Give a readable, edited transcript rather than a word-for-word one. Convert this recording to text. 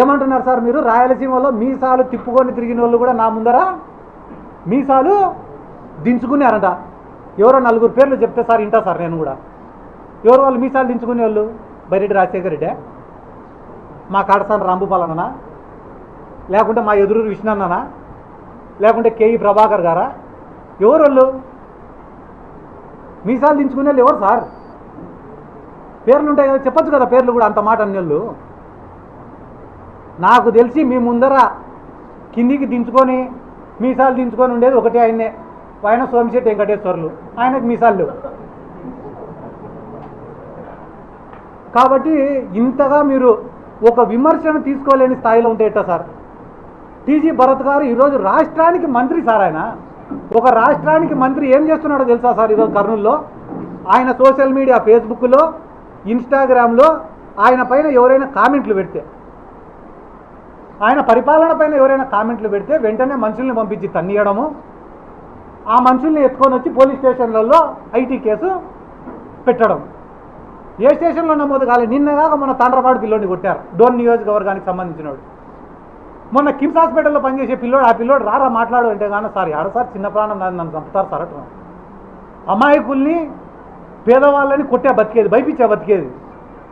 ఏమంటున్నారు సార్ మీరు? రాయలసీమలో మీసాలు తిప్పుకొని తిరిగిన వాళ్ళు కూడా నా ముందర మీసాలు దించుకున్నారంట. ఎవరో 4 పేర్లు చెప్తే సార్ ఇంటా సార్ నేను కూడా. ఎవరు వాళ్ళు మీసాలు దించుకునే వాళ్ళు? బైరెడ్డి రాజశేఖర రెడ్డి, మా కాడసాని రాంభూపాలన్నా, లేకుంటే మా ఎదురూరు విష్ణన్ననా, లేకుంటే కేఈ ప్రభాకర్ గారా? ఎవరు వాళ్ళు మీసాలు దించుకునే వాళ్ళు? ఎవరు సార్? పేర్లు ఉంటాయి కదా, చెప్పచ్చు కదా పేర్లు కూడా. అంత మాట అన్నేళ్ళు నాకు తెలిసి మీ ముందర కిందికి దించుకొని మీసాలు దించుకొని ఉండేది ఒకటే ఆయన్నే. ఆయన సోమిశెట్టి వెంకటేశ్వర్లు, ఆయనకు మీసాలు లేవు. కాబట్టి ఇంతగా మీరు ఒక విమర్శను తీసుకోలేని స్థాయిలో ఉంటే ఎట్టా సార్? టీజీ భరత్ గారు ఈరోజు రాష్ట్రానికి మంత్రి సార్. ఆయన ఒక రాష్ట్రానికి మంత్రి ఏం చేస్తున్నాడో తెలుసా సార్? ఈరోజు కర్నూలులో ఆయన సోషల్ మీడియా, ఫేస్బుక్లో, ఇన్స్టాగ్రామ్లో ఆయన పైన ఎవరైనా కామెంట్లు పెడితే, ఆయన పరిపాలన పైన ఎవరైనా కామెంట్లు పెడితే వెంటనే మనుషుల్ని పంపించి తన్నియడము, ఆ మనుషుల్ని ఎత్తుకొని వచ్చి పోలీస్ స్టేషన్లలో ఐటీ కేసు పెట్టడం. ఏ స్టేషన్లో నమోదు కాలేదు. నిన్నగాక మన తండ్రపాడు పిల్లోడిని కొట్టారు, డోన్ నియోజకవర్గానికి సంబంధించినవాడు. మొన్న కిమ్స్ హాస్పిటల్లో పనిచేసే పిల్లోడు, ఆ పిల్లోడు రారా మాట్లాడు అంటే కానీ సార్ ఆడ సార్ చిన్న ప్రాణం నన్ను చంపుతారు సార్ అట్లా. అమాయకుల్ని, పేదవాళ్ళని కొట్టే బతికేది, భయపించే బతికేది.